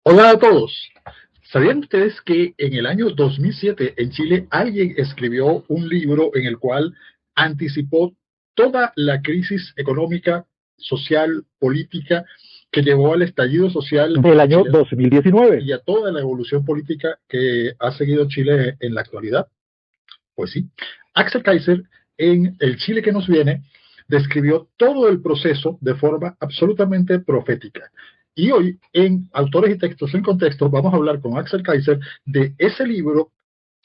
Hola a todos. ¿Sabían ustedes que en el año 2007 en Chile alguien escribió un libro en el cual anticipó toda la crisis económica, social, política que llevó al estallido social Del año chileno 2019. y a toda la evolución política que ha seguido Chile en la actualidad? Pues sí, Axel Kaiser en El Chile que nos viene describió todo el proceso de forma absolutamente profética. Y hoy en Autores y Textos en Contexto vamos a hablar con Axel Kaiser de ese libro,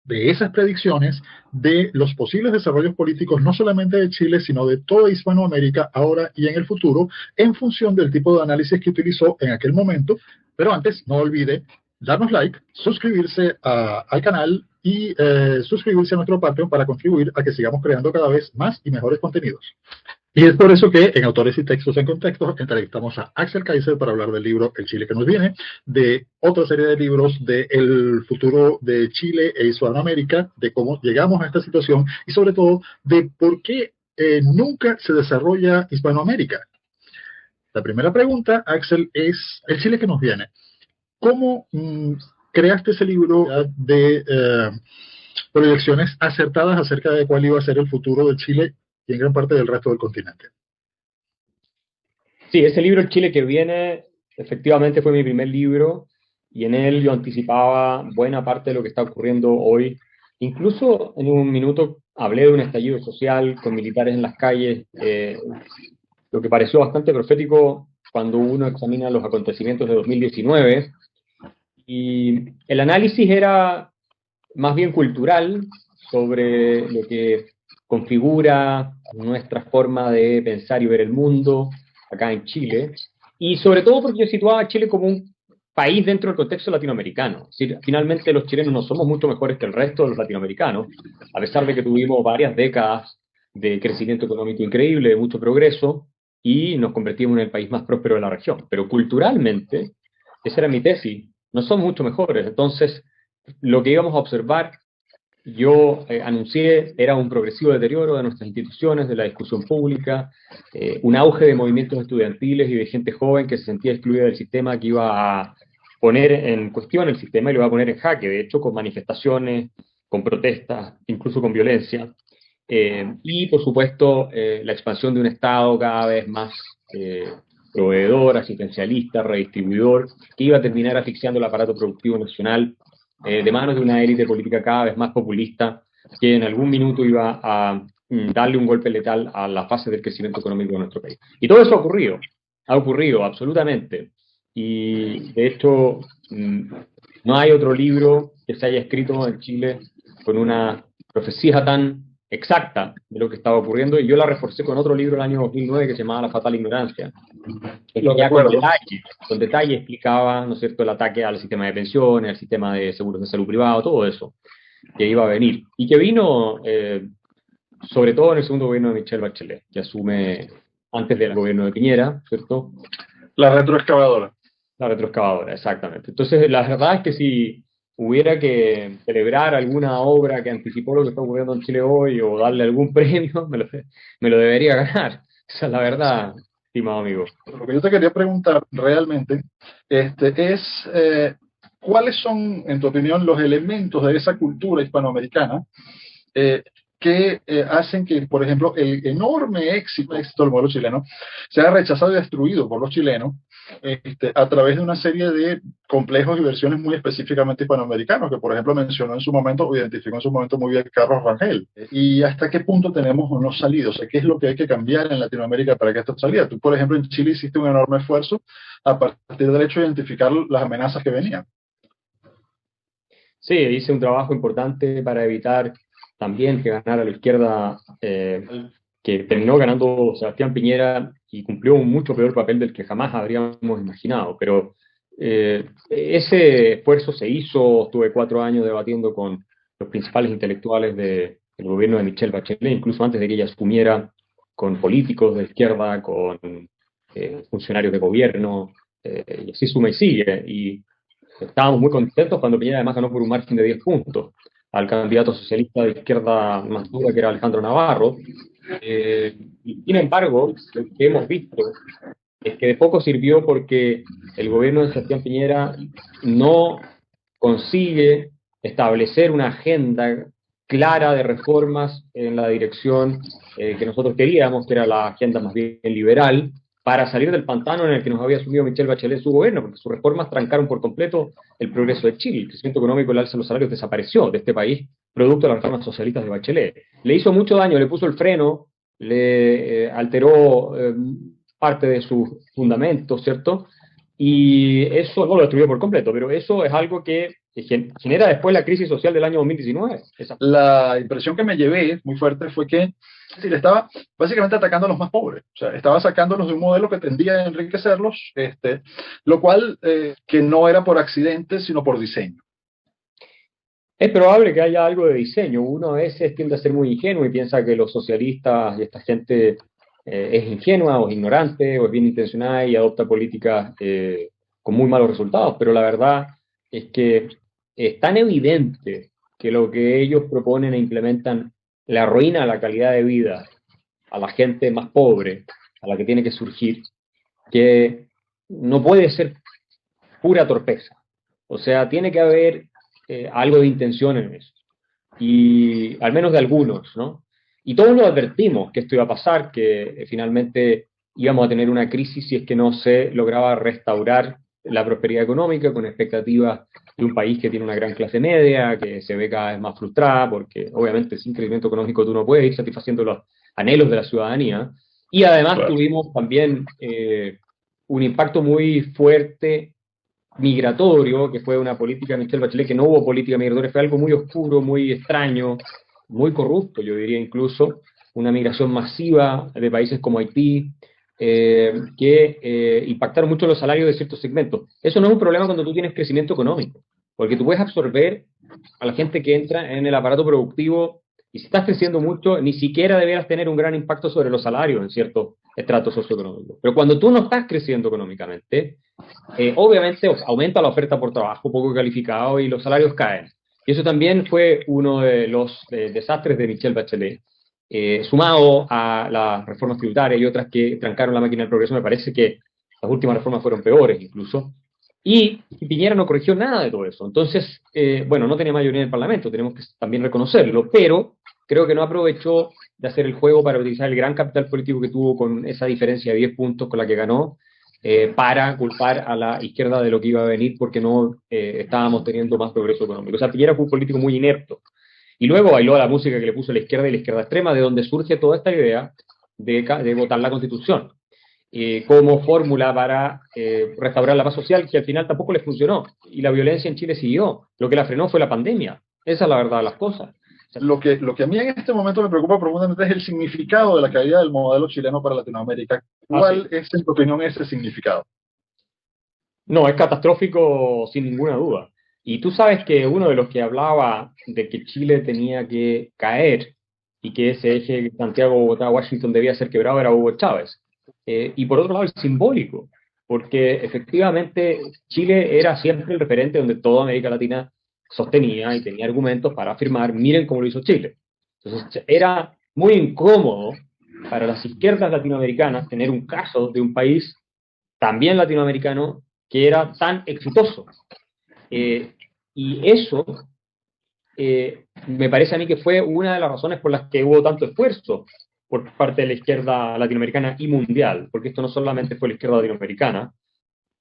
de esas predicciones, de los posibles desarrollos políticos, no solamente de Chile, sino de toda Hispanoamérica, ahora y en el futuro, en función del tipo de análisis que utilizó en aquel momento. Pero antes, no olvide darnos like, suscribirse al canal y suscribirse a nuestro Patreon para contribuir a que sigamos creando cada vez más y mejores contenidos. Y es por eso que en Autores y Textos en Contexto entrevistamos a Axel Kaiser para hablar del libro El Chile que nos viene, de otra serie de libros del futuro de Chile e Hispanoamérica, de cómo llegamos a esta situación y sobre todo de por qué nunca se desarrolla Hispanoamérica. La primera pregunta, Axel, es El Chile que nos viene. ¿Cómo creaste ese libro de proyecciones acertadas acerca de cuál iba a ser el futuro de Chile y en gran parte del resto del continente? Sí, ese libro, El Chile que viene, efectivamente fue mi primer libro y en él yo anticipaba buena parte de lo que está ocurriendo hoy. Incluso en un minuto hablé de un estallido social con militares en las calles, lo que pareció bastante profético cuando uno examina los acontecimientos de 2019. Y el análisis era más bien cultural sobre lo que configura nuestra forma de pensar y ver el mundo acá en Chile, y sobre todo porque yo situaba a Chile como un país dentro del contexto latinoamericano. Es decir, finalmente los chilenos no somos mucho mejores que el resto de los latinoamericanos, a pesar de que tuvimos varias décadas de crecimiento económico increíble, de mucho progreso, y nos convertimos en el país más próspero de la región. Pero culturalmente, esa era mi tesis, no son mucho mejores. Entonces, lo que íbamos a observar, yo anuncié, era un progresivo deterioro de nuestras instituciones, de la discusión pública, un auge de movimientos estudiantiles y de gente joven que se sentía excluida del sistema, que iba a poner en cuestión el sistema y lo iba a poner en jaque, de hecho, con manifestaciones, con protestas, incluso con violencia. Y, por supuesto, la expansión de un Estado cada vez más proveedor, asistencialista, redistribuidor, que iba a terminar asfixiando el aparato productivo nacional de manos de una élite política cada vez más populista que en algún minuto iba a darle un golpe letal a la fase del crecimiento económico de nuestro país. Y todo eso ha ocurrido absolutamente. Y de hecho, no hay otro libro que se haya escrito en Chile con una profecía tan exacta de lo que estaba ocurriendo, y yo la reforcé con otro libro el año 2009 que se llamaba La fatal ignorancia, que Lo ya recuerdo. con detalle explicaba, ¿no es cierto?, el ataque al sistema de pensiones, al sistema de seguros de salud privado, todo eso que iba a venir, y que vino sobre todo en el segundo gobierno de Michelle Bachelet, que asume antes del gobierno de Piñera, ¿cierto? La retroexcavadora. La retroexcavadora, exactamente. Entonces, la verdad es que si hubiera que celebrar alguna obra que anticipó lo que está ocurriendo en Chile hoy o darle algún premio, me lo debería ganar. Esa es la verdad, estimado amigo. Lo que yo te quería preguntar realmente es cuáles son, en tu opinión, los elementos de esa cultura hispanoamericana eh, que hacen que, por ejemplo, el enorme éxito del modelo chileno sea rechazado y destruido por los chilenos a través de una serie de complejos y versiones muy específicamente hispanoamericanos, que por ejemplo mencionó en su momento, o identificó en su momento muy bien Carlos Rangel. ¿Y hasta qué punto tenemos o no salido? O sea, ¿qué es lo que hay que cambiar en Latinoamérica para que esto salga? Tú, por ejemplo, en Chile hiciste un enorme esfuerzo a partir del hecho de identificar las amenazas que venían. Sí, hice un trabajo importante para evitar también que ganara la izquierda, que terminó ganando Sebastián Piñera y cumplió un mucho peor papel del que jamás habríamos imaginado. Pero ese esfuerzo se hizo, estuve 4 años debatiendo con los principales intelectuales del gobierno de Michelle Bachelet, incluso antes de que ella asumiera, con políticos de izquierda, con funcionarios de gobierno, y así suma y sigue. Y estábamos muy contentos cuando Piñera además ganó por un margen de 10 puntos al candidato socialista de izquierda más dura, que era Alejandro Navarro. Y sin embargo, lo que hemos visto es que de poco sirvió porque el gobierno de Sebastián Piñera no consigue establecer una agenda clara de reformas en la dirección que nosotros queríamos, que era la agenda más bien liberal, para salir del pantano en el que nos había sumido Michelle Bachelet en su gobierno, porque sus reformas trancaron por completo el progreso de Chile. El crecimiento económico y el alza de los salarios desapareció de este país, producto de las reformas socialistas de Bachelet. Le hizo mucho daño, le puso el freno, le alteró parte de sus fundamentos, ¿cierto? Y eso no lo destruyó por completo, pero eso es algo que genera después la crisis social del año 2019. La impresión que me llevé muy fuerte fue que le estaba básicamente atacando a los más pobres, o sea, estaba sacándolos de un modelo que tendía a enriquecerlos, lo cual que no era por accidente, sino por diseño. Es probable que haya algo de diseño. Uno a veces tiende a ser muy ingenuo y piensa que los socialistas y esta gente es ingenua o es ignorante o es bien intencionada y adopta políticas con muy malos resultados, pero la verdad es que es tan evidente que lo que ellos proponen e implementan le arruina la calidad de vida a la gente más pobre, a la que tiene que surgir, que no puede ser pura torpeza. O sea, tiene que haber algo de intención en eso. Y al menos de algunos, ¿no? Y todos lo advertimos que esto iba a pasar, que finalmente íbamos a tener una crisis si es que no se lograba restaurar la prosperidad económica con expectativas de un país que tiene una gran clase media, que se ve cada vez más frustrada, porque obviamente sin crecimiento económico tú no puedes ir satisfaciendo los anhelos de la ciudadanía. Y además Claro. tuvimos también un impacto muy fuerte migratorio, que fue una política de Michelle Bachelet, que no hubo política migratoria, fue algo muy oscuro, muy extraño, muy corrupto, yo diría incluso, una migración masiva de países como Haití, que impactaron mucho los salarios de ciertos segmentos. Eso no es un problema cuando tú tienes crecimiento económico, porque tú puedes absorber a la gente que entra en el aparato productivo y si estás creciendo mucho, ni siquiera deberás tener un gran impacto sobre los salarios en ciertos estratos socioeconómicos. Pero cuando tú no estás creciendo económicamente, obviamente aumenta la oferta por trabajo poco calificado y los salarios caen. Y eso también fue uno de los desastres de Michelle Bachelet. Sumado a las reformas tributarias y otras que trancaron la máquina del progreso, me parece que las últimas reformas fueron peores incluso. Y Piñera no corrigió nada de todo eso. Entonces, bueno, no tenía mayoría en el Parlamento, tenemos que también reconocerlo, pero creo que no aprovechó de hacer el juego para utilizar el gran capital político que tuvo con esa diferencia de 10 puntos con la que ganó, para culpar a la izquierda de lo que iba a venir porque no estábamos teniendo más progreso económico. O sea, Piñera fue un político muy inepto. Y luego bailó a la música que le puso la izquierda y la izquierda extrema, de donde surge toda esta idea de votar la Constitución como fórmula para restaurar la paz social, que al final tampoco le funcionó. Y la violencia en Chile siguió. Lo que la frenó fue la pandemia. Esa es la verdad de las cosas. Lo que a mí en este momento me preocupa profundamente es el significado de la caída del modelo chileno para Latinoamérica. ¿Cuál es, en tu opinión, ese significado? No, es catastrófico sin ninguna duda. Y tú sabes que uno de los que hablaba de que Chile tenía que caer y que ese eje Santiago-Bogotá-Washington debía ser quebrado era Hugo Chávez. Y por otro lado, el simbólico, porque efectivamente Chile era siempre el referente donde toda América Latina sostenía y tenía argumentos para afirmar, miren cómo lo hizo Chile. Entonces era muy incómodo para las izquierdas latinoamericanas tener un caso de un país también latinoamericano que era tan exitoso. Y eso me parece a mí que fue una de las razones por las que hubo tanto esfuerzo por parte de la izquierda latinoamericana y mundial, porque esto no solamente fue la izquierda latinoamericana,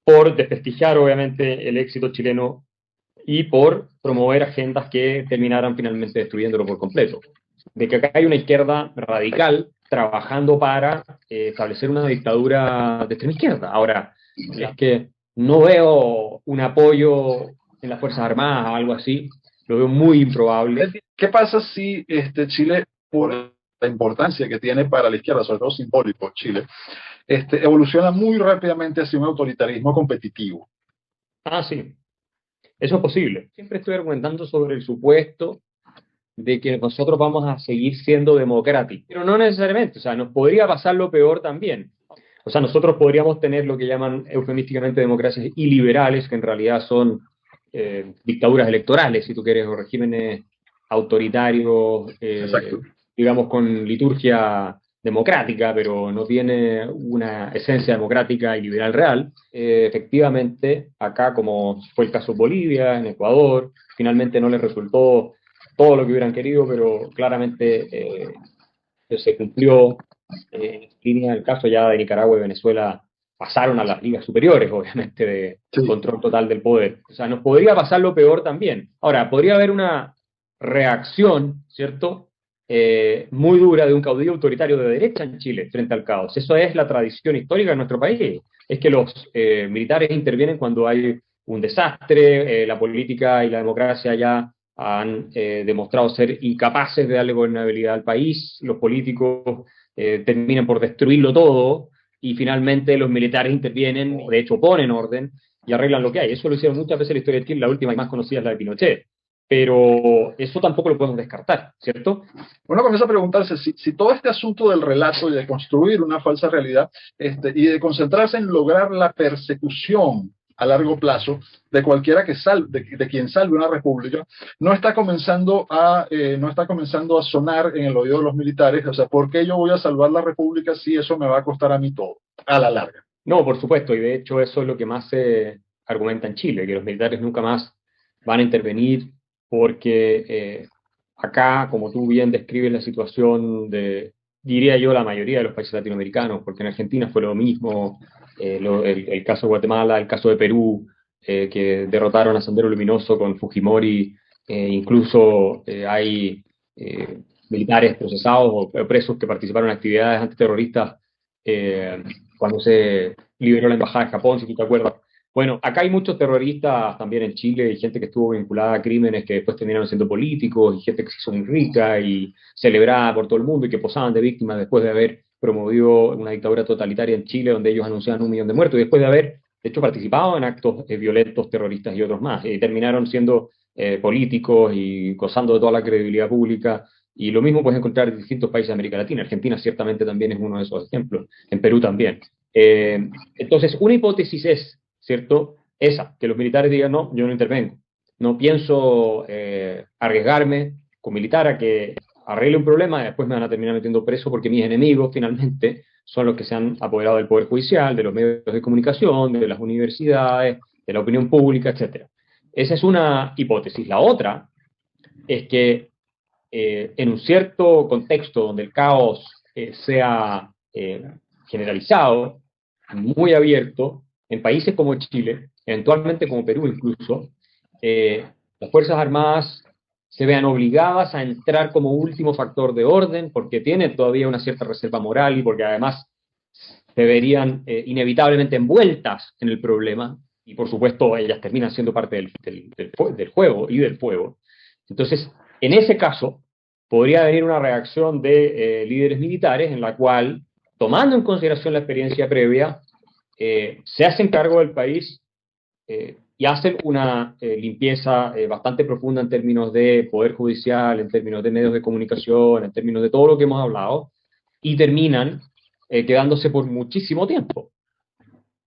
por desprestigiar obviamente el éxito chileno y por promover agendas que terminaran finalmente destruyéndolo por completo. De que acá hay una izquierda radical trabajando para establecer una dictadura de extrema izquierda. Ahora, es que no veo un apoyo en las Fuerzas Armadas o algo así, lo veo muy improbable. ¿Qué pasa si Chile, por la importancia que tiene para la izquierda, sobre todo simbólico, Chile, evoluciona muy rápidamente hacia un autoritarismo competitivo? Ah, sí, eso es posible. Siempre estoy argumentando sobre el supuesto de que nosotros vamos a seguir siendo democráticos, pero no necesariamente, o sea, nos podría pasar lo peor también. O sea, nosotros podríamos tener lo que llaman eufemísticamente democracias iliberales, que en realidad son dictaduras electorales, si tú quieres, o regímenes autoritarios, digamos, con liturgia democrática, pero no tiene una esencia democrática y liberal real. Efectivamente, acá, como fue el caso de Bolivia, en Ecuador, finalmente no les resultó todo lo que hubieran querido, pero claramente se cumplió línea. El caso ya de Nicaragua y Venezuela pasaron a las ligas superiores, obviamente, de Sí. control total del poder. O sea, nos podría pasar lo peor también. Ahora, podría haber una reacción, ¿cierto? Muy dura de un caudillo autoritario de derecha en Chile frente al caos. Eso es la tradición histórica de nuestro país. Es que los militares intervienen cuando hay un desastre, la política y la democracia ya han demostrado ser incapaces de darle gobernabilidad al país, los políticos terminan por destruirlo todo y finalmente los militares intervienen, de hecho ponen orden y arreglan lo que hay. Eso lo hicieron muchas veces en la historia de Chile, la última y más conocida es la de Pinochet. Pero eso tampoco lo podemos descartar, ¿cierto? Uno comienza a preguntarse si todo este asunto del relato y de construir una falsa realidad y de concentrarse en lograr la persecución a largo plazo de cualquiera que de quien salve una república, no está comenzando a sonar en el oído de los militares. O sea, ¿por qué yo voy a salvar la república si eso me va a costar a mí todo, a la larga? No, por supuesto, y de hecho eso es lo que más se argumenta en Chile, que los militares nunca más van a intervenir porque acá, como tú bien describes la situación de, diría yo, la mayoría de los países latinoamericanos, porque en Argentina fue lo mismo, el caso de Guatemala, el caso de Perú, que derrotaron a Sendero Luminoso con Fujimori, incluso hay militares procesados o presos que participaron en actividades antiterroristas eh, cuando se liberó la embajada de Japón, si tú te acuerdas. Bueno, acá hay muchos terroristas también en Chile y gente que estuvo vinculada a crímenes que después terminaron siendo políticos y gente que se hizo muy rica y celebrada por todo el mundo y que posaban de víctimas después de haber promovido una dictadura totalitaria en Chile donde ellos anunciaban 1 millón de muertos y después de haber, de hecho, participado en actos violentos, terroristas y otros más. Y terminaron siendo políticos y gozando de toda la credibilidad pública. Y lo mismo puedes encontrar en distintos países de América Latina. Argentina ciertamente también es uno de esos ejemplos. En Perú también. Entonces, una hipótesis es, ¿cierto? Esa, que los militares digan, no, yo no intervengo. No pienso arriesgarme con militar a que arregle un problema y después me van a terminar metiendo preso porque mis enemigos finalmente son los que se han apoderado del poder judicial, de los medios de comunicación, de las universidades, de la opinión pública, etcétera. Esa es una hipótesis. La otra es que en un cierto contexto donde el caos sea generalizado, muy abierto, en países como Chile, eventualmente como Perú incluso, las Fuerzas Armadas se vean obligadas a entrar como último factor de orden porque tienen todavía una cierta reserva moral y porque además se verían inevitablemente envueltas en el problema y por supuesto ellas terminan siendo parte del juego y del fuego. Entonces, en ese caso, podría venir una reacción de líderes militares en la cual, tomando en consideración la experiencia previa, se hacen cargo del país y hacen una limpieza bastante profunda en términos de poder judicial, en términos de medios de comunicación, en términos de todo lo que hemos hablado, y terminan quedándose por muchísimo tiempo,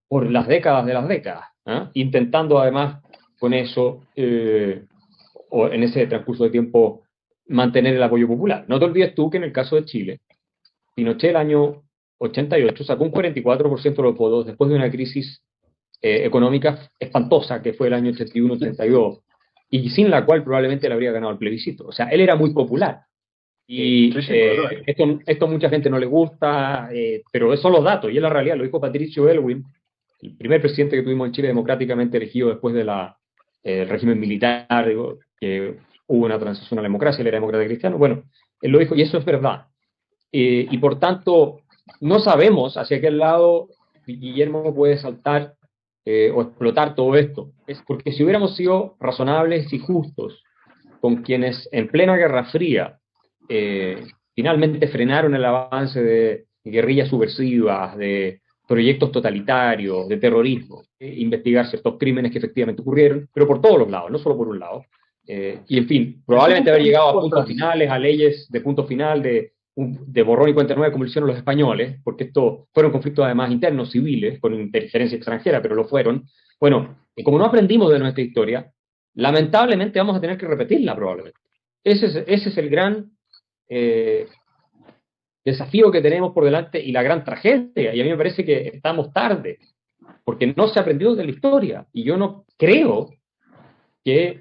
por las décadas de las décadas, ¿eh? Intentando además con eso, o en ese transcurso de tiempo, mantener el apoyo popular. No te olvides tú que en el caso de Chile, Pinochet el año 88 sacó un 44% de los votos después de una crisis económica espantosa que fue el año 81-82 y sin la cual probablemente le habría ganado el plebiscito. O sea, él era muy popular. Y Sí, sí, esto a mucha gente no le gusta, pero esos son los datos, y es la realidad. Lo dijo Patricio Elwin, el primer presidente que tuvimos en Chile democráticamente elegido después del régimen militar, digo, que hubo una transición a la democracia, él era demócrata cristiano. Bueno, él lo dijo, y eso es verdad. Y por tanto, no sabemos hacia qué lado Guillermo puede saltar o explotar todo esto. Es porque si hubiéramos sido razonables y justos con quienes en plena Guerra Fría finalmente frenaron el avance de guerrillas subversivas, de proyectos totalitarios, de terrorismo, investigar ciertos crímenes que efectivamente ocurrieron, pero por todos los lados, no solo por un lado. Y en fin, probablemente haber llegado a puntos finales, a leyes de punto final, de borrón y cuenta nueva, como lo hicieron los españoles, porque estos fueron conflictos además internos, civiles, con interferencia extranjera, pero lo fueron. Bueno, y como no aprendimos de nuestra historia, lamentablemente vamos a tener que repetirla probablemente. Ese es el gran desafío que tenemos por delante y la gran tragedia. Y a mí me parece que estamos tarde, porque no se ha aprendido de la historia. Y yo no creo que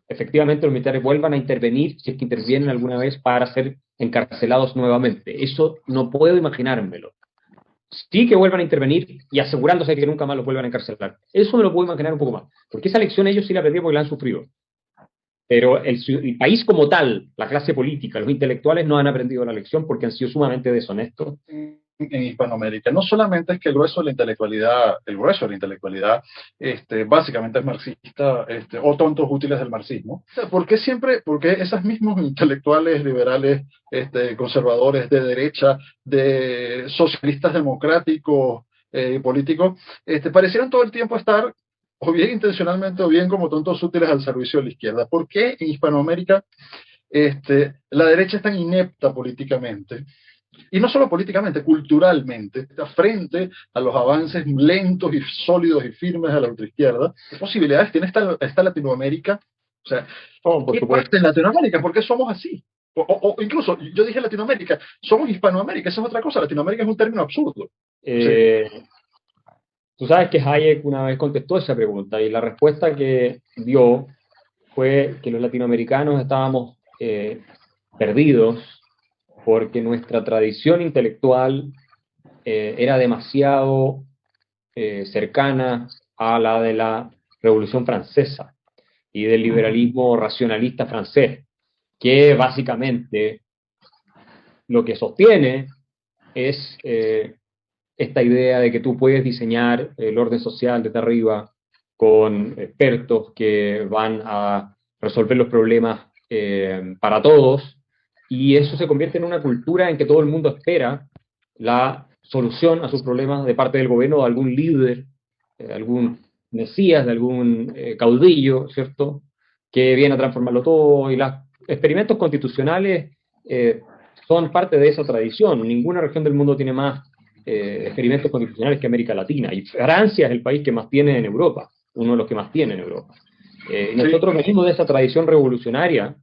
efectivamente los militares vuelvan a intervenir, si es que intervienen alguna vez, para ser encarcelados nuevamente. Eso no puedo imaginármelo. Sí que vuelvan a intervenir y asegurándose que nunca más los vuelvan a encarcelar. Eso me lo puedo imaginar un poco más. Porque esa lección ellos sí la aprendieron porque la han sufrido. Pero el país como tal, la clase política, los intelectuales no han aprendido la lección porque han sido sumamente deshonestos. En Hispanoamérica. No solamente es que el grueso de la intelectualidad, básicamente es marxista, o tontos útiles del marxismo. ¿Por qué esos mismos intelectuales liberales, conservadores de derecha, de socialistas democráticos, políticos, parecieran todo el tiempo estar o bien intencionalmente o bien como tontos útiles al servicio de la izquierda? ¿Por qué en Hispanoamérica la derecha es tan inepta políticamente? Y no solo políticamente, culturalmente, frente a los avances lentos y sólidos y firmes de la ultraizquierda. ¿Qué posibilidades tiene esta Latinoamérica? O sea, ¿qué pasa en Latinoamérica? ¿Por qué somos así? O incluso, yo dije Latinoamérica, somos Hispanoamérica, eso es otra cosa. Latinoamérica es un término absurdo. Tú sabes que Hayek una vez contestó esa pregunta y la respuesta que dio fue que los latinoamericanos estábamos perdidos porque nuestra tradición intelectual era demasiado cercana a la de la Revolución Francesa y del liberalismo racionalista francés, que básicamente lo que sostiene es esta idea de que tú puedes diseñar el orden social desde arriba con expertos que van a resolver los problemas para todos, y eso se convierte en una cultura en que todo el mundo espera la solución a sus problemas de parte del gobierno, de algún líder, de algún mesías, de algún caudillo, ¿cierto?, que viene a transformarlo todo, y los experimentos constitucionales son parte de esa tradición. Ninguna región del mundo tiene más experimentos constitucionales que América Latina, y Francia es el país que más tiene en Europa, uno de los que más tiene en Europa. Nosotros venimos de esa tradición revolucionaria,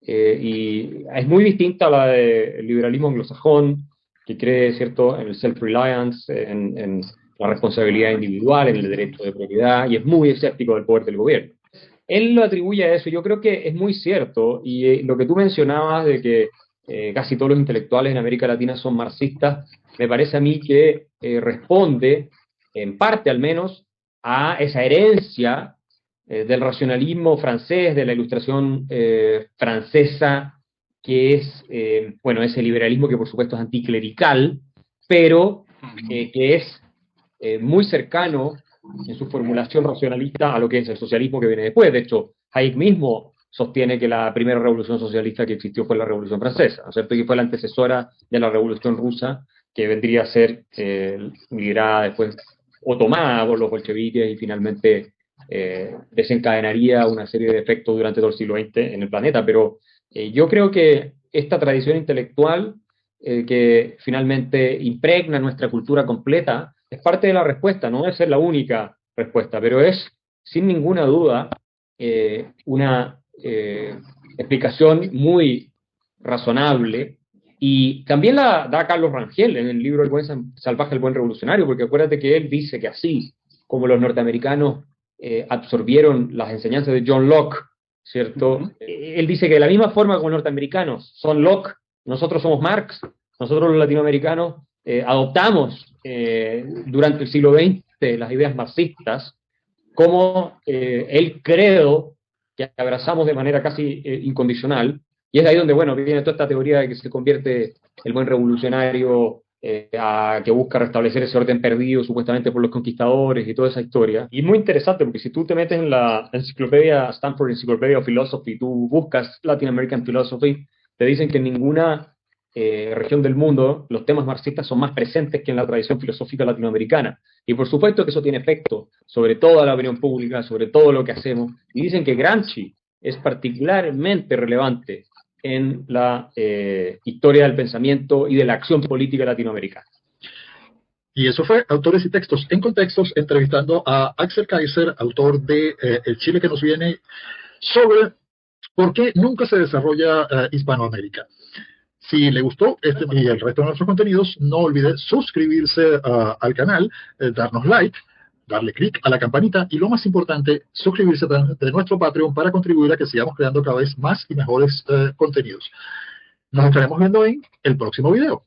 y es muy distinta a la del liberalismo anglosajón, que cree, ¿cierto?, en el self-reliance, en la responsabilidad individual, en el derecho de propiedad, y es muy escéptico del poder del gobierno. Él lo atribuye a eso, y yo creo que es muy cierto, y lo que tú mencionabas de que casi todos los intelectuales en América Latina son marxistas, me parece a mí que responde, en parte al menos, a esa herencia del racionalismo francés, de la ilustración francesa, que es, bueno, ese liberalismo que por supuesto es anticlerical, pero que es muy cercano en su formulación racionalista a lo que es el socialismo que viene después. De hecho, Hayek mismo sostiene que la primera revolución socialista que existió fue la Revolución Francesa, ¿no es cierto?, que fue la antecesora de la Revolución Rusa, que vendría a ser liderada después o tomada por los bolcheviques y finalmente desencadenaría una serie de efectos durante todo el siglo XX en el planeta. Pero yo creo que esta tradición intelectual que finalmente impregna nuestra cultura completa es parte de la respuesta. No debe ser la única respuesta, pero es sin ninguna duda una explicación muy razonable, y también la da Carlos Rangel en el libro El buen salvaje, el buen revolucionario, porque acuérdate que él dice que así como los norteamericanos absorbieron las enseñanzas de John Locke, ¿cierto? Él dice que de la misma forma como los norteamericanos son Locke, nosotros somos Marx, nosotros los latinoamericanos adoptamos durante el siglo XX las ideas marxistas como el credo que abrazamos de manera casi incondicional, y es ahí donde, bueno, viene toda esta teoría de que se convierte el buen revolucionario que busca restablecer ese orden perdido supuestamente por los conquistadores y toda esa historia. Y es muy interesante porque si tú te metes en la enciclopedia, Stanford Encyclopedia of Philosophy, tú buscas Latin American Philosophy, te dicen que en ninguna región del mundo los temas marxistas son más presentes que en la tradición filosófica latinoamericana. Y por supuesto que eso tiene efecto sobre toda la opinión pública, sobre todo lo que hacemos. Y dicen que Gramsci es particularmente relevante en la historia del pensamiento y de la acción política latinoamericana. Y eso fue Autores y Textos en Contextos, entrevistando a Axel Kaiser, autor de El Chile que nos viene, sobre por qué nunca se desarrolla Hispanoamérica. Si le gustó este y el resto de nuestros contenidos, no olvide suscribirse al canal, darnos like, darle clic a la campanita y lo más importante, suscribirse de nuestro Patreon para contribuir a que sigamos creando cada vez más y mejores contenidos. Nos estaremos viendo en el próximo video.